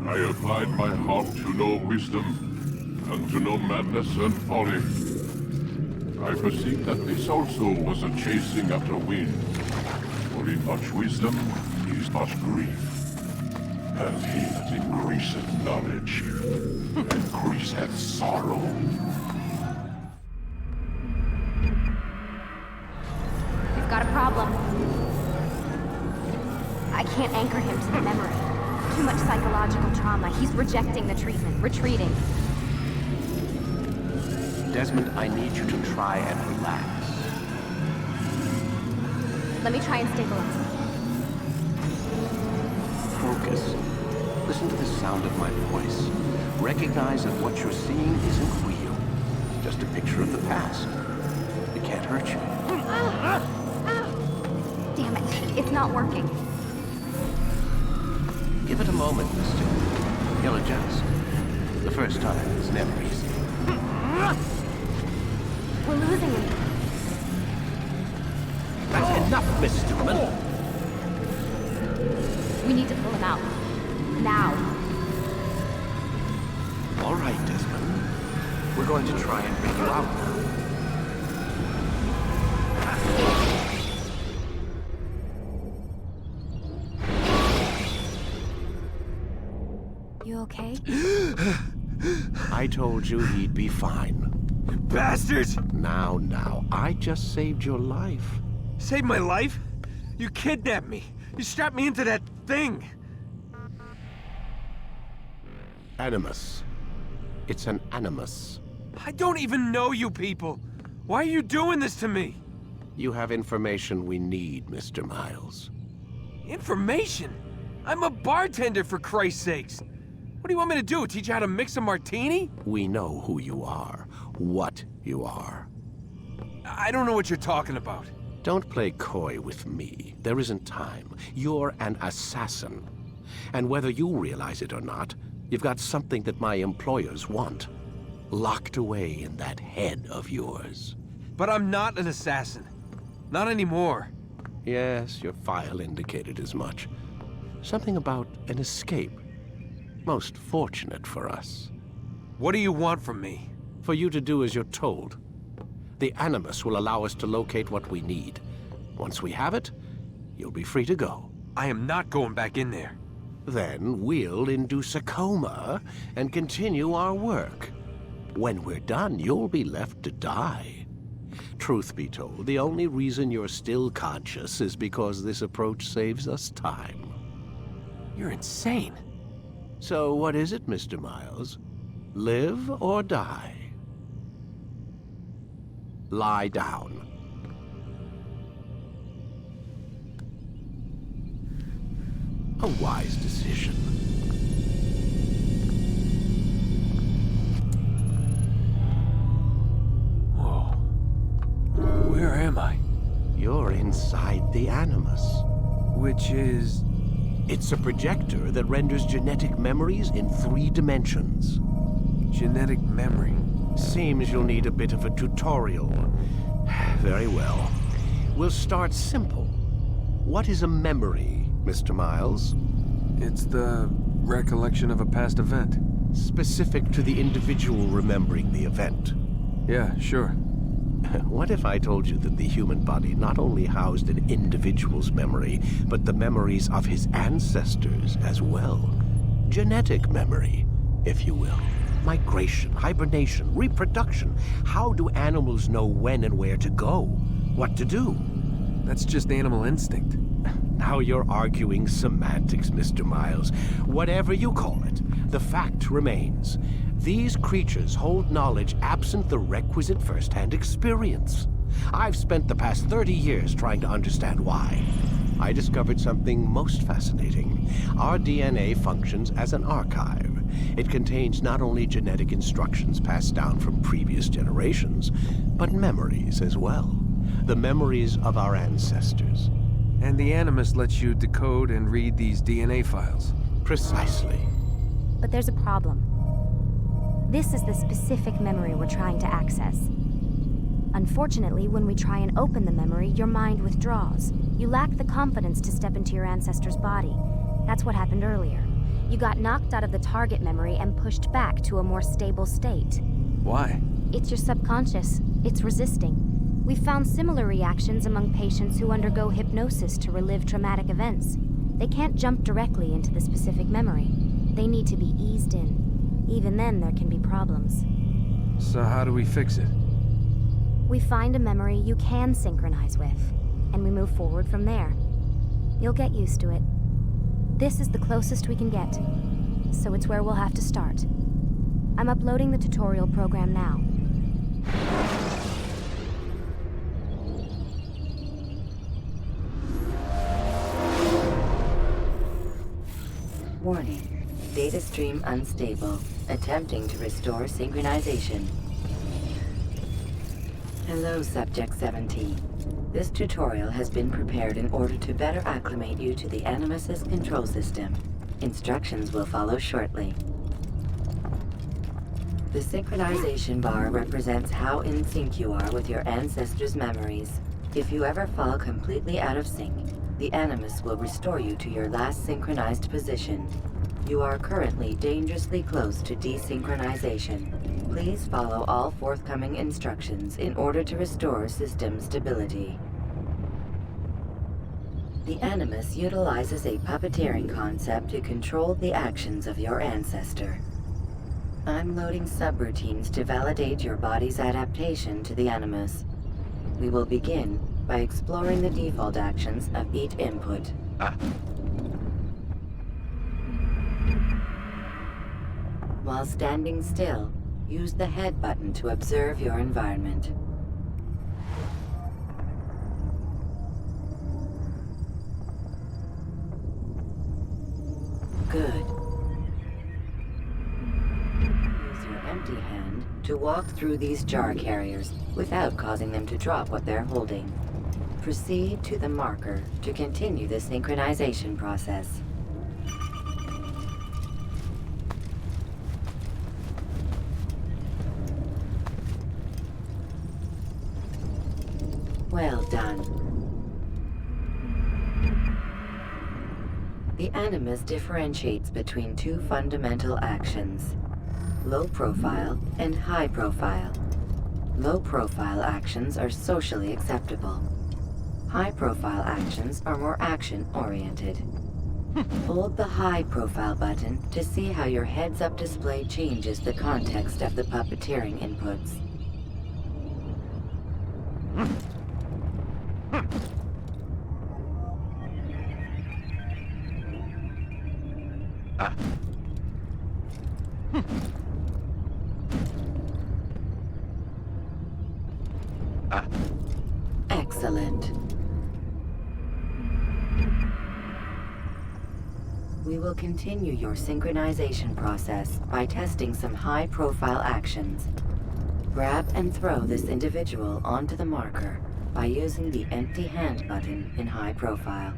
I applied my heart to know wisdom, and to know madness and folly. I perceive that this also was a chasing after wind. For in much wisdom is much grief. And he that increaseth knowledge, increaseth sorrow. We've got a problem. I can't anchor him to the memory. Too much psychological trauma. He's rejecting the treatment, retreating. Desmond, I need you to try and relax. Let me try and stabilize him. Focus. Listen to the sound of my voice. Recognize that what you're seeing isn't real. Just a picture of the past. It can't hurt you. Damn it, it's not working. Give it a moment, mister. He'll adjust. The first time is never easy. We're losing him. That's enough, Miss Stillman. We need to pull him out. Now. All right, Desmond. We're going to try and bring you out now. You okay? I told you he'd be fine. Bastards! Now, I just saved your life. Saved my life? You kidnapped me. You strapped me into that thing. Animus. It's an animus. I don't even know you people. Why are you doing this to me? You have information we need, Mr. Miles. Information? I'm a bartender, for Christ's sakes. What do you want me to do? Teach you how to mix a martini? We know who you are, what you are. I don't know what you're talking about. Don't play coy with me. There isn't time. You're an assassin. And whether you realize it or not, you've got something that my employers want. Locked away in that head of yours. But I'm not an assassin. Not anymore. Yes, your file indicated as much. Something about an escape. Most fortunate for us. What do you want from me? For you to do as you're told. The Animus will allow us to locate what we need. Once we have it, you'll be free to go. I am not going back in there. Then we'll induce a coma and continue our work. When we're done, you'll be left to die. Truth be told, the only reason you're still conscious is because this approach saves us time. You're insane. So what is it, Mr. Miles? Live or die? Lie down. A wise decision. Whoa. Where am I? You're inside the Animus. Which is... It's a projector that renders genetic memories in 3 dimensions. genetic memory. Seems you'll need a bit of a tutorial. Very well. We'll start simple. What is a memory, Mr. Miles? It's the recollection of a past event. Specific to the individual remembering the event. Yeah, sure. What if I told you that the human body not only housed an individual's memory, but the memories of his ancestors as well? Genetic memory, if you will. Migration, hibernation, reproduction. How do animals know when and where to go? What to do? That's just animal instinct. Now you're arguing semantics, Mr. Miles. Whatever you call it, the fact remains. These creatures hold knowledge absent the requisite first-hand experience. I've spent the past 30 years trying to understand why. I discovered something most fascinating. Our DNA functions as an archive. It contains not only genetic instructions passed down from previous generations, but memories as well. The memories of our ancestors. And the Animus lets you decode and read these DNA files. Precisely. But there's a problem. This is the specific memory we're trying to access. Unfortunately, when we try and open the memory, your mind withdraws. You lack the confidence to step into your ancestor's body. That's what happened earlier. You got knocked out of the target memory and pushed back to a more stable state. Why? It's your subconscious. It's resisting. We've found similar reactions among patients who undergo hypnosis to relive traumatic events. They can't jump directly into the specific memory. They need to be eased in. Even then, there can be problems. So how do we fix it? We find a memory you can synchronize with, and we move forward from there. You'll get used to it. This is the closest we can get, so it's where we'll have to start. I'm uploading the tutorial program now. Warning. Data stream unstable. Attempting to restore synchronization. Hello, Subject 17. This tutorial has been prepared in order to better acclimate you to the Animus's control system. Instructions will follow shortly. The synchronization bar represents how in sync you are with your ancestors' memories. If you ever fall completely out of sync, the Animus will restore you to your last synchronized position. You are currently dangerously close to desynchronization. Please follow all forthcoming instructions in order to restore system stability. The Animus utilizes a puppeteering concept to control the actions of your ancestor. I'm loading subroutines to validate your body's adaptation to the Animus. We will begin by exploring the default actions of each input. While standing still, use the head button to observe your environment. Good. Use your empty hand to walk through these jar carriers without causing them to drop what they're holding. Proceed to the marker to continue the synchronization process. Well done. The Animus differentiates between two fundamental actions: low profile and high profile. Low profile actions are socially acceptable. High profile actions are more action-oriented. Hold the high profile button to see how your heads-up display changes the context of the puppeteering inputs. Excellent. We will continue your synchronization process by testing some high-profile actions. Grab and throw this individual onto the marker by using the empty hand button in high profile.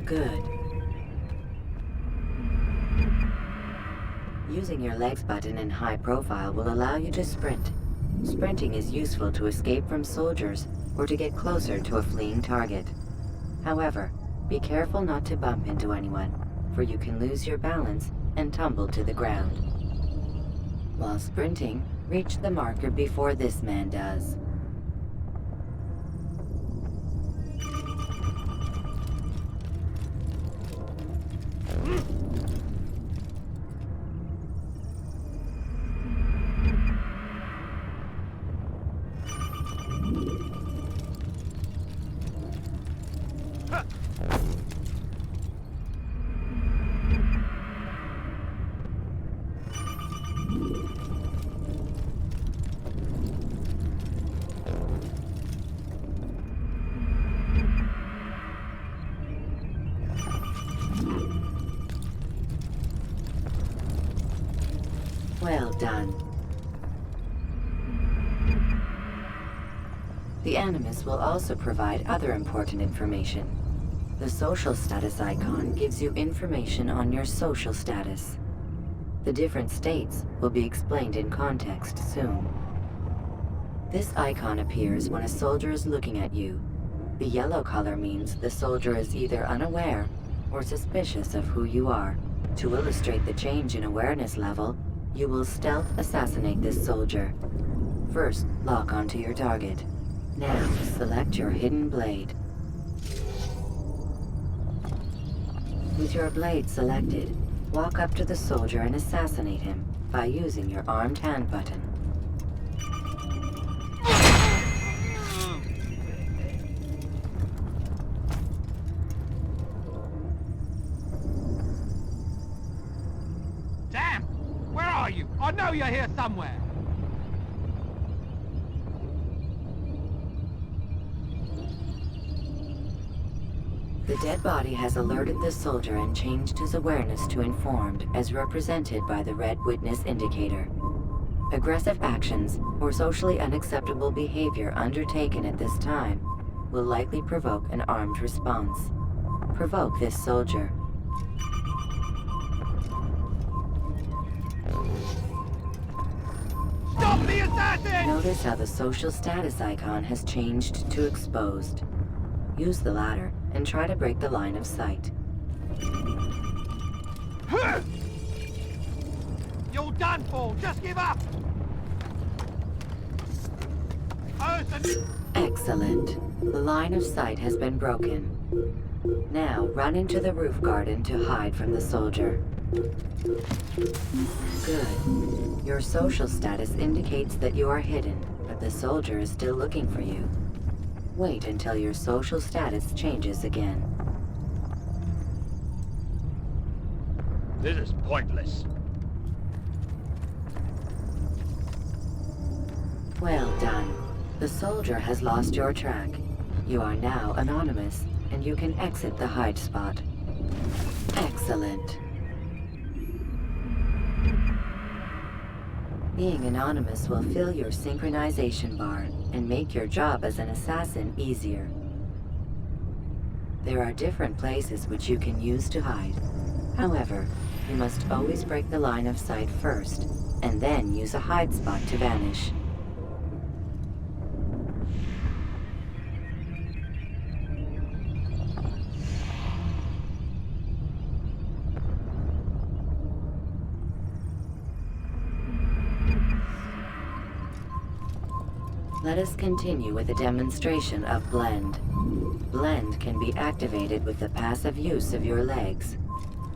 Good. Using your legs button in high profile will allow you to sprint. Sprinting is useful to escape from soldiers or to get closer to a fleeing target. However, be careful not to bump into anyone, for you can lose your balance and tumble to the ground. While sprinting, reach the marker before this man does. Well done. The Animus will also provide other important information. The social status icon gives you information on your social status. The different states will be explained in context soon. This icon appears when a soldier is looking at you. The yellow color means the soldier is either unaware or suspicious of who you are. To illustrate the change in awareness level, you will stealth assassinate this soldier. First, lock onto your target. Now, select your hidden blade. With your blade selected, walk up to the soldier and assassinate him by using your armed hand button. Damn! Where are you? I know you're here somewhere! The dead body has alerted the soldier and changed his awareness to informed, as represented by the red witness indicator. Aggressive actions or socially unacceptable behavior undertaken at this time will likely provoke an armed response. Provoke this soldier. Stop the assassin! Notice how the social status icon has changed to exposed. Use the ladder and try to break the line of sight. You're done for! Just give up! Excellent. The line of sight has been broken. Now run into the roof garden to hide from the soldier. Good. Your social status indicates that you are hidden, but the soldier is still looking for you. Wait until your social status changes again. This is pointless. Well done. The soldier has lost your track. You are now anonymous, and you can exit the hide spot. Excellent. Being anonymous will fill your synchronization bar and make your job as an assassin easier. There are different places which you can use to hide. However, you must always break the line of sight first, and then use a hide spot to vanish. Let us continue with a demonstration of Blend. Blend can be activated with the passive use of your legs.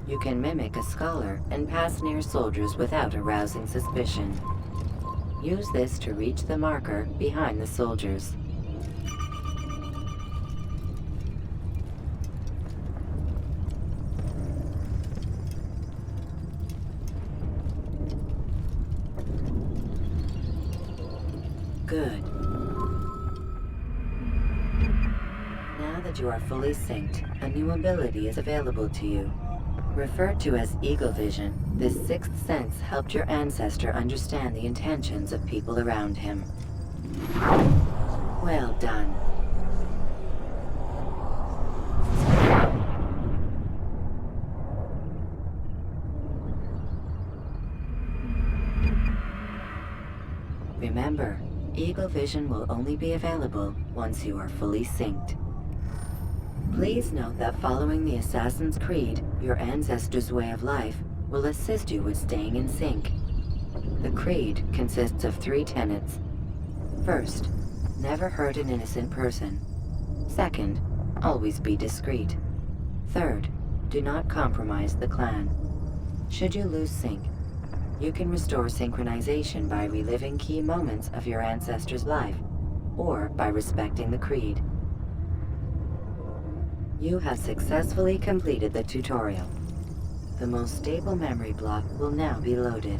You can mimic a scholar and pass near soldiers without arousing suspicion. Use this to reach the marker behind the soldiers. Good. Now that you are fully synced, a new ability is available to you. Referred to as Eagle Vision, this sixth sense helped your ancestor understand the intentions of people around him. Well done. Remember, Eagle Vision will only be available once you are fully synced. Please note that following the Assassin's Creed, your ancestors' way of life will assist you with staying in sync. The Creed consists of 3 tenets. First, never hurt an innocent person. Second, always be discreet. Third, do not compromise the clan. Should you lose sync, you can restore synchronization by reliving key moments of your ancestor's life, or by respecting the Creed. You have successfully completed the tutorial. The most stable memory block will now be loaded.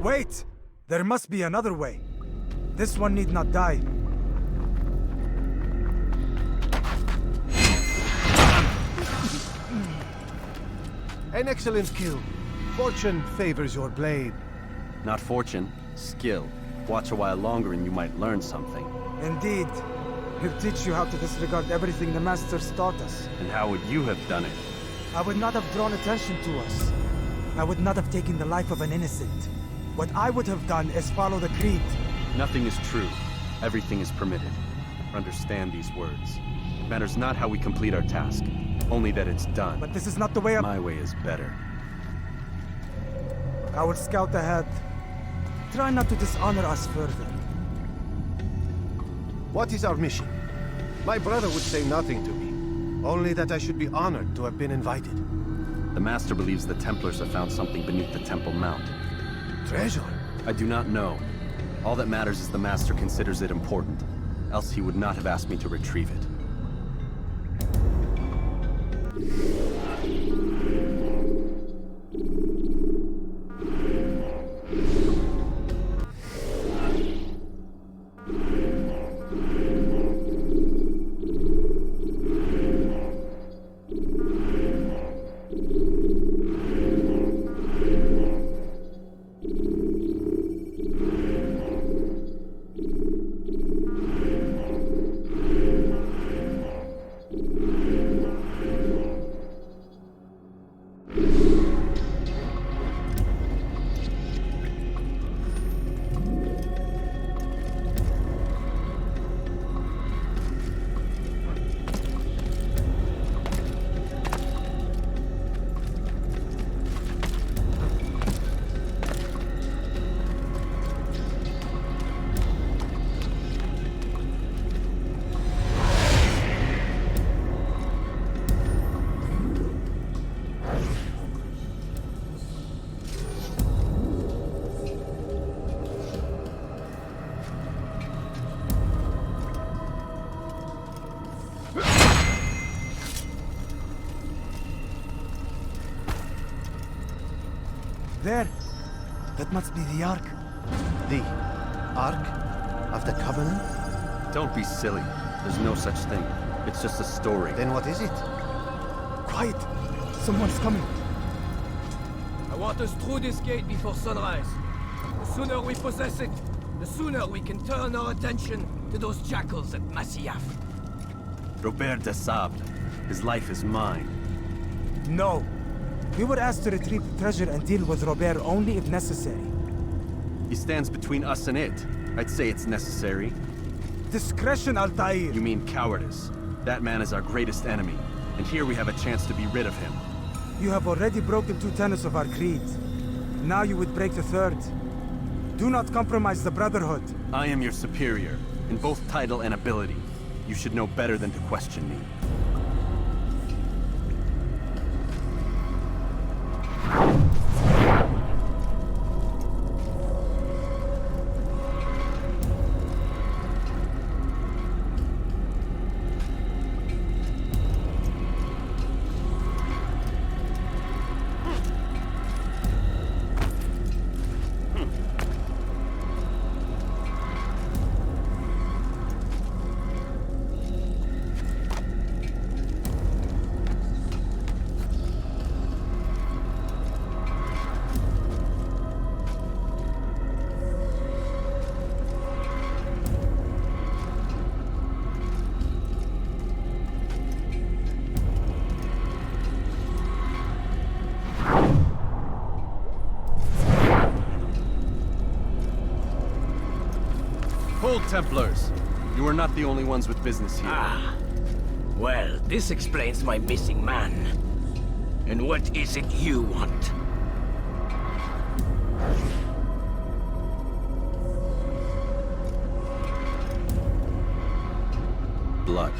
Wait! There must be another way. This one need not die. An excellent kill. Fortune favors your blade. Not fortune, skill. Watch a while longer and you might learn something. Indeed. He'll teach you how to disregard everything the Masters taught us. And how would you have done it? I would not have drawn attention to us. I would not have taken the life of an innocent. What I would have done is follow the creed. Nothing is true. Everything is permitted. Understand these words. It matters not how we complete our task, only that it's done. But this is not the way My way is better. I will scout ahead. Try not to dishonor us further. What is our mission? My brother would say nothing to me. Only that I should be honored to have been invited. The Master believes the Templars have found something beneath the Temple Mount. Treasure? I do not know. All that matters is the Master considers it important. Else he would not have asked me to retrieve it. There! That must be the Ark. The Ark of the Covenant? Don't be silly. There's no such thing. It's just a story. Then what is it? Quiet! Someone's coming. I want us through this gate before sunrise. The sooner we possess it, the sooner we can turn our attention to those jackals at Masyaf. Robert de Sable. His life is mine. No. We were asked to retrieve the treasure and deal with Robert only if necessary. He stands between us and it. I'd say it's necessary. Discretion, Altair! You mean cowardice. That man is our greatest enemy, and here we have a chance to be rid of him. You have already broken 2 tenets of our creed. Now you would break the 3rd. Do not compromise the Brotherhood. I am your superior, in both title and ability. You should know better than to question me. Hold, Templars! You are not the only ones with business here. Ah. Well, this explains my missing man. And what is it you want? Blood.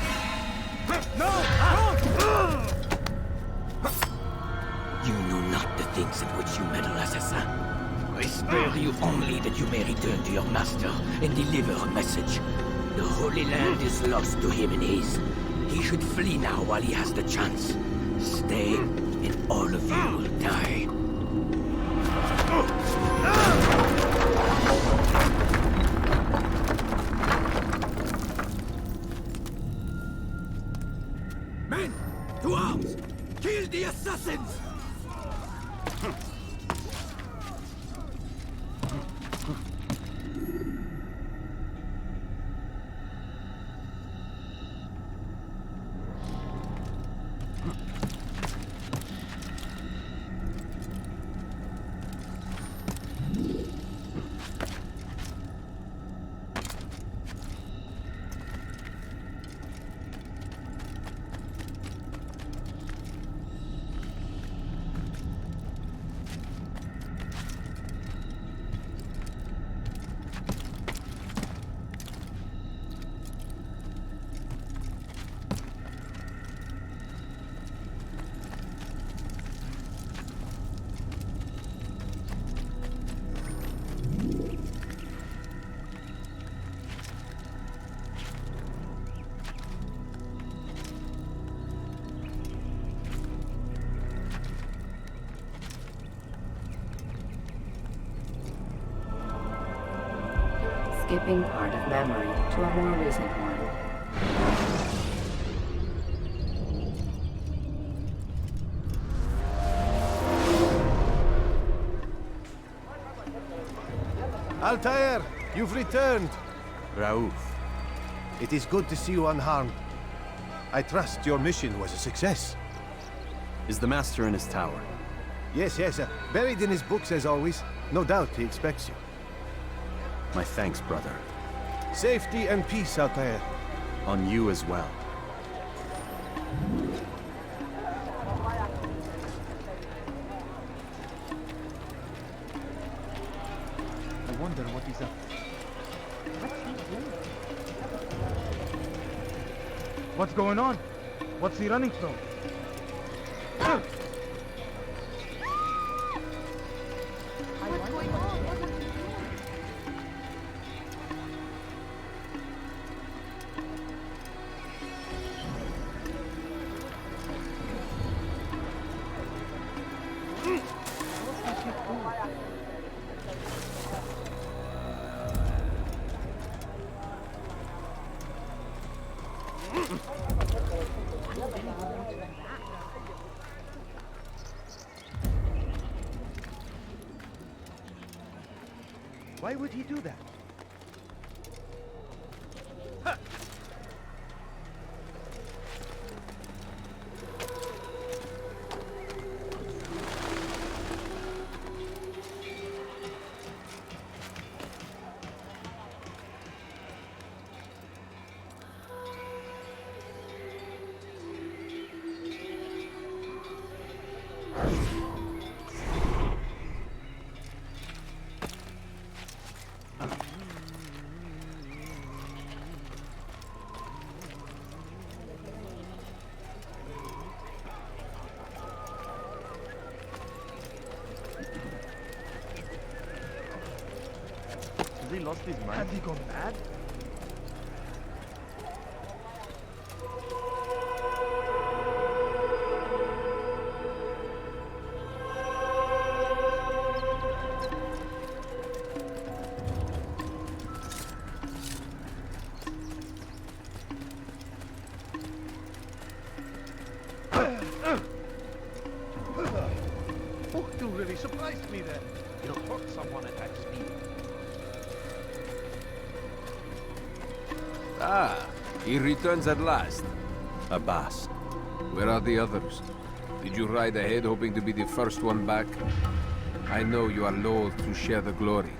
You know not the things in which you meddle, assassin. I spare you only that you may return to your master and deliver a message. The Holy Land is lost to him and his. He should flee now while he has the chance. Stay, and all of you will die. Men, to arms! Kill the assassins! skipping part of memory to a more recent one. Altair, you've returned. Raouf. It is good to see you unharmed. I trust your mission was a success. Is the Master in his tower? Yes, buried in his books as always. No doubt he expects you. My thanks, brother. Safety and peace, Altair. On you as well. I wonder what he's up to. What's going on? What's he running from? Why would he do that? Has he lost his mind? Has he gone mad? Oh, you really surprised me there. You'll hurt someone at that speed. Ah, he returns at last. Abbas. Where are the others? Did you ride ahead hoping to be the first one back? I know you are loath to share the glory.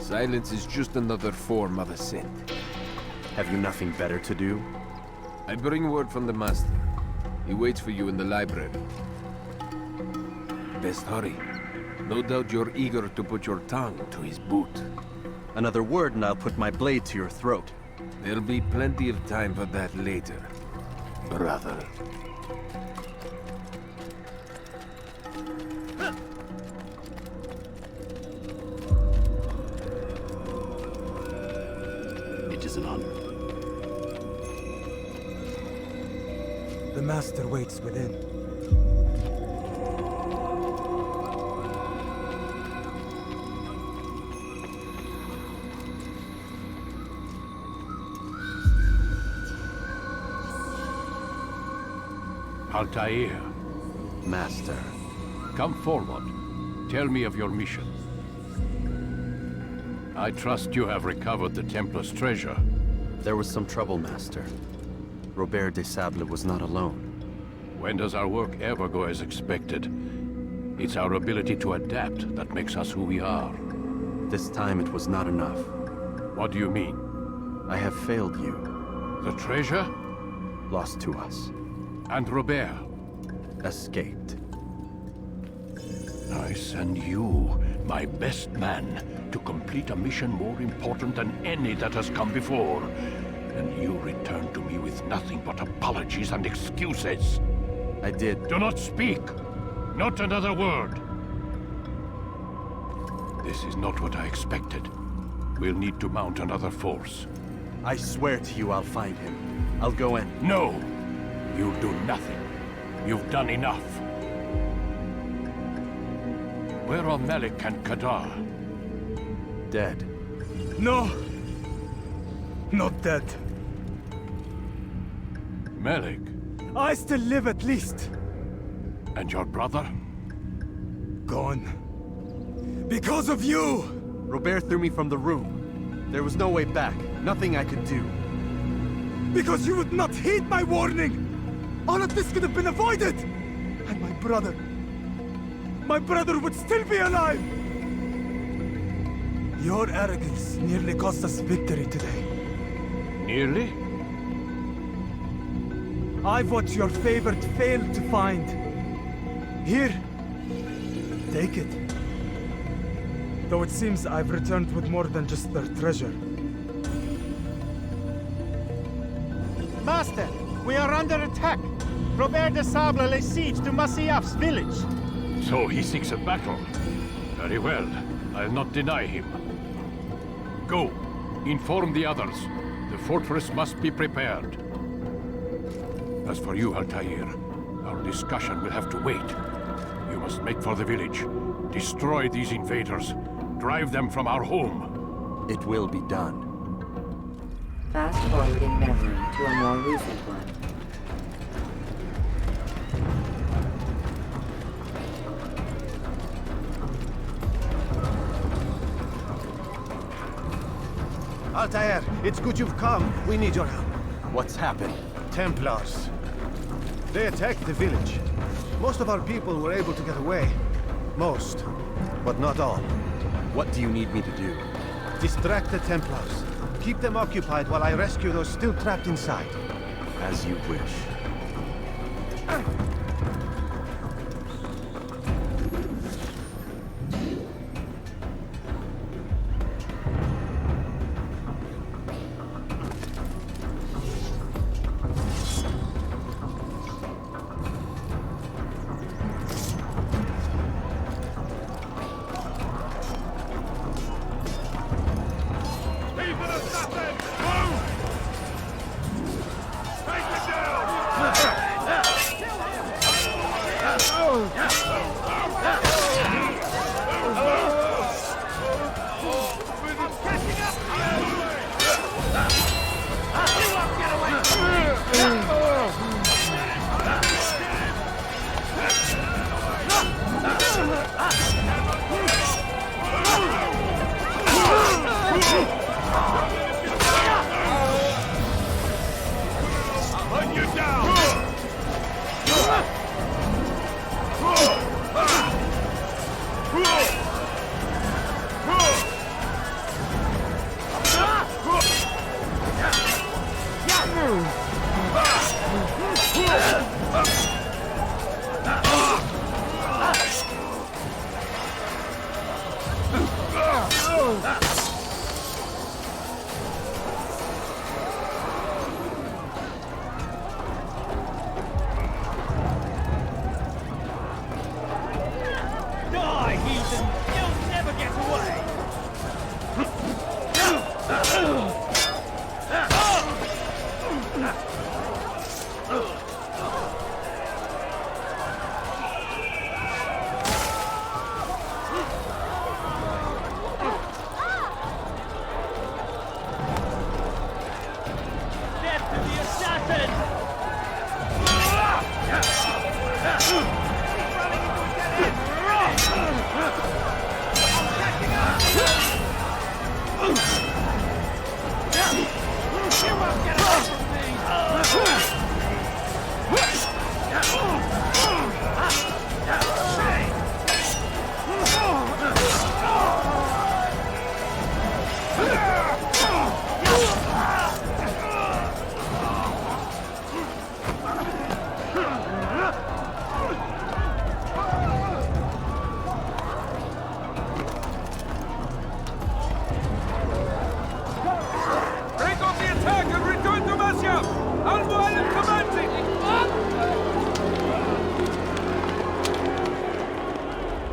Silence is just another form of assent. Have you nothing better to do? I bring word from the Master. He waits for you in the library. Best hurry. No doubt you're eager to put your tongue to his boot. Another word and I'll put my blade to your throat. There'll be plenty of time for that later, brother. It is an honor. The Master waits within. Altair, Master. come forward. Tell me of your mission. I trust you have recovered the Templar's treasure. There was some trouble, Master. Robert de Sable was not alone. When does our work ever go as expected? It's our ability to adapt that makes us who we are. This time it was not enough. What do you mean? I have failed you. The treasure? Lost to us. And Robert? Escaped. I send you, my best man, to complete a mission more important than any that has come before. And you return to me with nothing but apologies and excuses. I did. Do not speak! Not another word! This is not what I expected. We'll need to mount another force. I swear to you I'll find him. I'll go in. No! You'll do nothing. You've done enough. Where are Malik and Kadar? dead. No! Not dead. Malik, I still live at least. and your brother? Gone. Because of you! Robert threw me from the room. There was no way back. Nothing I could do. Because you would not heed my warning! All of this could have been avoided! And my brother would still be alive! Your arrogance nearly cost us victory today. Nearly? I've what your favorite failed to find. Here, take it. Though it seems I've returned with more than just their treasure. Master, we are under attack. Robert de Sable lays siege to Masyaf's village. So he seeks a battle. Very well. I'll not deny him. Go. Inform the others. The fortress must be prepared. As for you, Altair, our discussion will have to wait. You must make for the village. Destroy these invaders. Drive them from our home. It will be done. Fast forwarding memory to a more recent one. Altair, it's good you've come. We need your help. What's happened? Templars. They attacked the village. Most of our people were able to get away. Most, but not all. What do you need me to do? Distract the Templars. Keep them occupied while I rescue those still trapped inside. As you wish.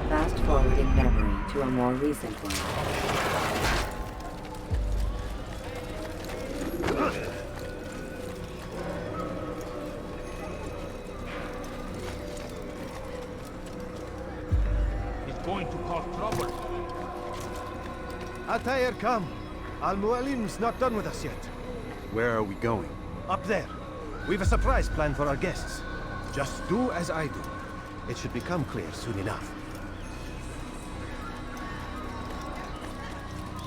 Fast-forwarding memory to a more recent one. He's going to cause trouble. Altair, come. Al-Mualim's not done with us yet. Where are we going? Up there. We've a surprise plan for our guests. Just do as I do. It should become clear soon enough.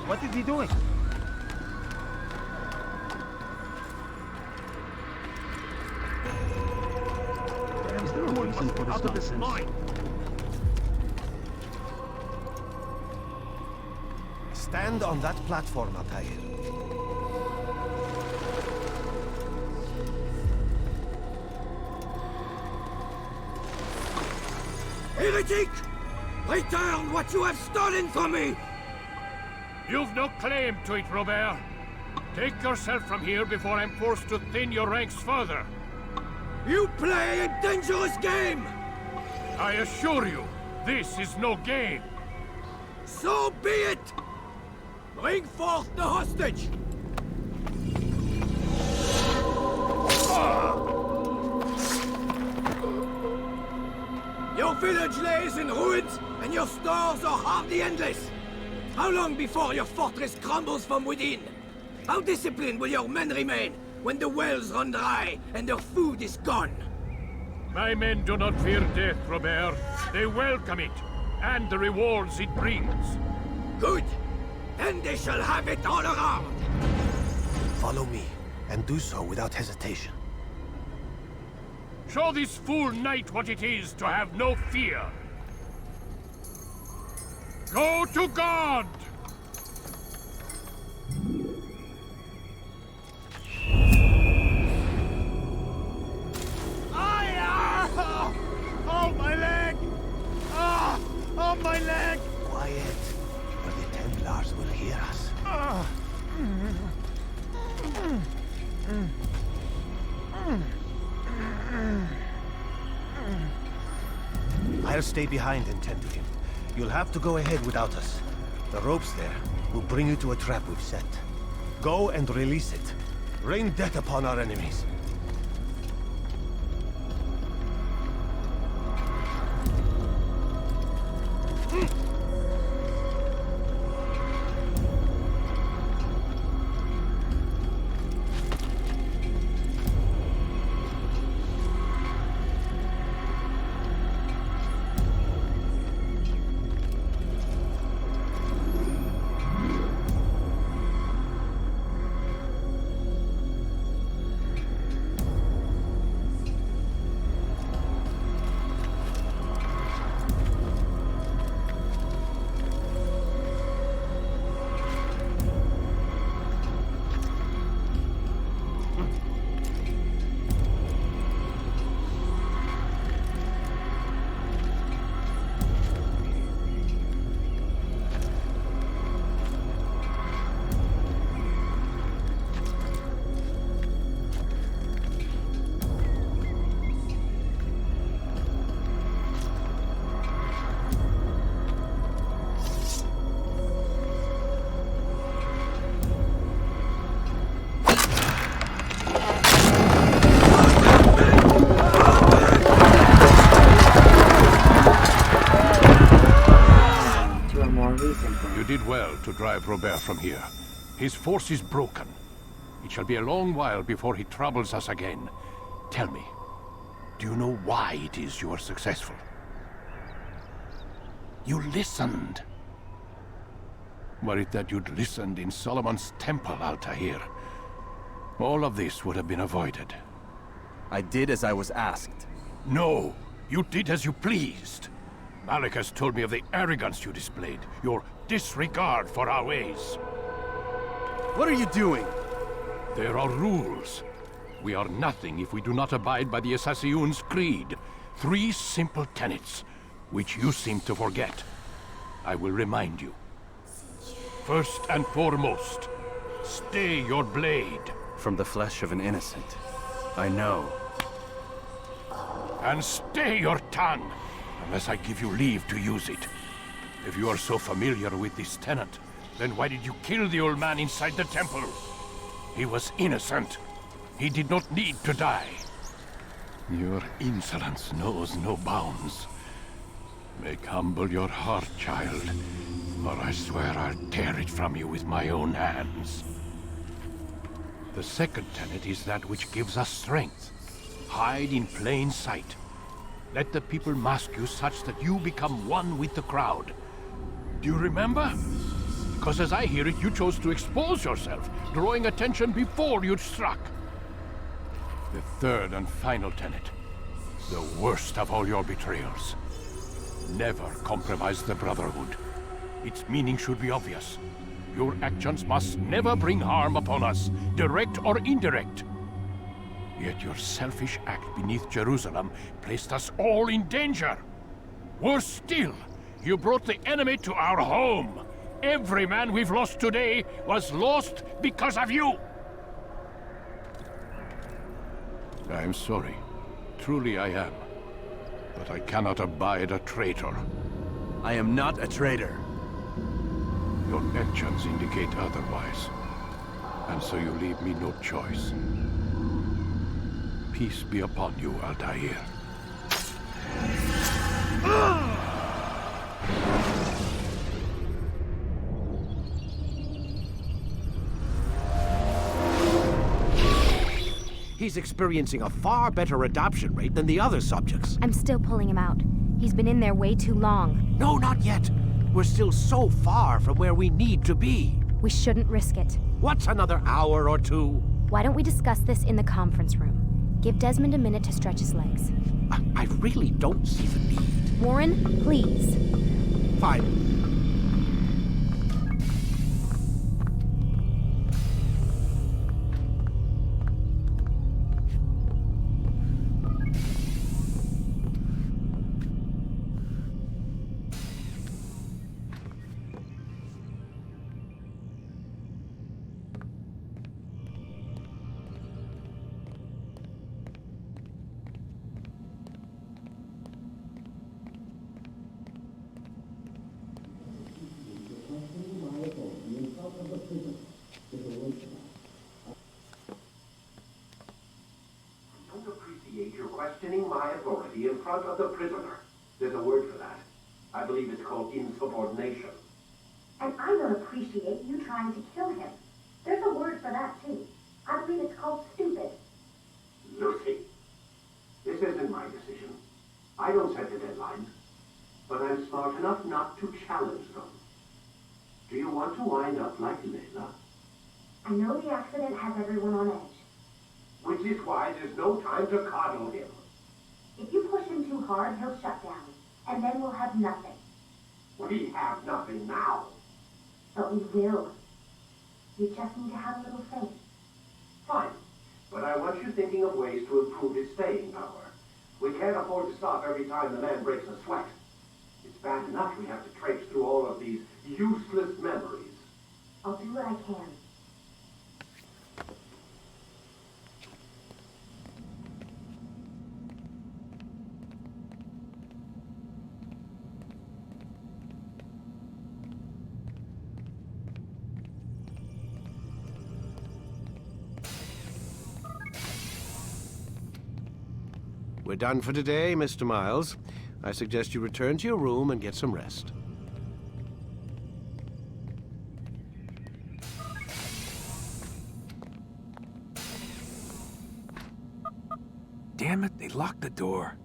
What is he doing? Is there a reason for this nonsense? Stand on that platform, Altair. Heretic! Return what you have stolen from me! You've no claim to it, Robert. Take yourself from here before I'm forced to thin your ranks further. You play a dangerous game! I assure you, this is no game. So be it! Bring forth the hostage! Your village lays in ruins, and your stores are hardly endless. How long before your fortress crumbles from within? How disciplined will your men remain when the wells run dry and their food is gone? My men do not fear death, Robert. They welcome it, and the rewards it brings. Good. Then they shall have it all around. Follow me, and do so without hesitation. Show this fool knight what it is to have no fear. Go to God! Oh, my leg! Oh, my leg! Quiet, or the Templars will hear us. I'll stay behind and tend to him. You'll have to go ahead without us. The ropes there will bring you to a trap we've set. Go and release it. Rain death upon our enemies. To drive Robert from here. His force is broken. It shall be a long while before he troubles us again. Tell me, do you know why it is you are successful? You listened. Were it that you'd listened in Solomon's temple, Altair, all of this would have been avoided. I did as I was asked. No, you did as you pleased. Malik has told me of the arrogance you displayed, your disregard for our ways. What are you doing? There are rules. We are nothing if we do not abide by the Assassin's creed. 3 simple tenets, which you seem to forget. I will remind you. First and foremost, stay your blade. From the flesh of an innocent. I know. And stay your tongue, unless I give you leave to use it. If you are so familiar with this tenet, then why did you kill the old man inside the temple? He was innocent. He did not need to die. Your insolence knows no bounds. Make humble your heart, child. or I swear I'll tear it from you with my own hands. The second tenet is that which gives us strength. Hide in plain sight. Let the people mask you such that you become one with the crowd. Do you remember? Because as I hear it, you chose to expose yourself, drawing attention before you'd struck. The third and final tenet. The worst of all your betrayals. Never compromise the Brotherhood. Its meaning should be obvious. Your actions must never bring harm upon us, direct or indirect. Yet your selfish act beneath Jerusalem placed us all in danger. Worse still, you brought the enemy to our home. Every man we've lost today was lost because of you. I'm sorry. Truly I am. But I cannot abide a traitor. I am not a traitor. Your actions indicate otherwise. And so you leave me no choice. Peace be upon you, Altair. He's experiencing a far better adoption rate than the other subjects. I'm still pulling him out. He's been in there way too long. No, not yet. We're still so far from where we need to be. We shouldn't risk it. What's another hour or two? Why don't we discuss this in the conference room? Give Desmond a minute to stretch his legs. I really don't see the need. Warren, please. Fine. You're questioning my authority in front of the prisoner. There's a word for that. I believe it's called insubordination. And I don't appreciate you trying to kill him. There's a word for that, too. I believe it's called stupid. Lucy, this isn't my decision. I don't set the deadlines. But I'm smart enough not to challenge them. Do you want to wind up like Layla? I know the accident has everyone on edge. Which is why there's no time to coddle him. If you push him too hard, he'll shut down. And then we'll have nothing. We have nothing now. But we will. You just need to have a little faith. Fine. But I want you thinking of ways to improve his staying power. We can't afford to stop every time the man breaks a sweat. It's bad enough we have to traipse through all of these useless memories. I'll do what I can. We're done for today, Mr. Miles. I suggest you return to your room and get some rest. Damn it, they locked the door.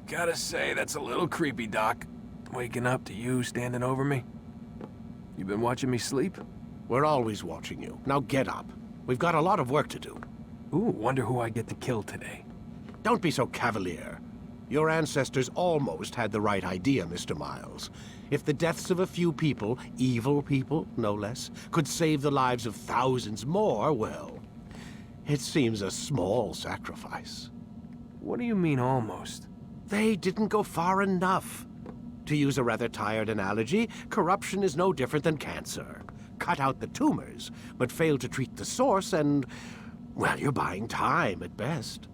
Gotta say, that's a little creepy, Doc. Waking up to you standing over me. You been watching me sleep? We're always watching you. Now get up. We've got a lot of work to do. Ooh, wonder who I get to kill today. Don't be so cavalier. Your ancestors almost had the right idea, Mr. Miles. If the deaths of a few people, evil people, no less, could save the lives of thousands more, well, it seems a small sacrifice. What do you mean, almost? They didn't go far enough. To use a rather tired analogy, corruption is no different than cancer. Cut out the tumors, but fail to treat the source and, well, you're buying time at best.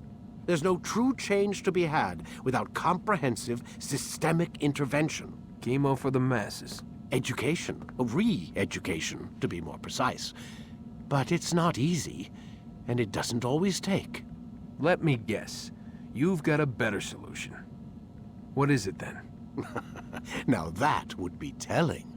There's no true change to be had without comprehensive, systemic intervention. Chemo for the masses. Education. Re-education, to be more precise. But it's not easy, and it doesn't always take. Let me guess. You've got a better solution. What is it then? Now that would be telling.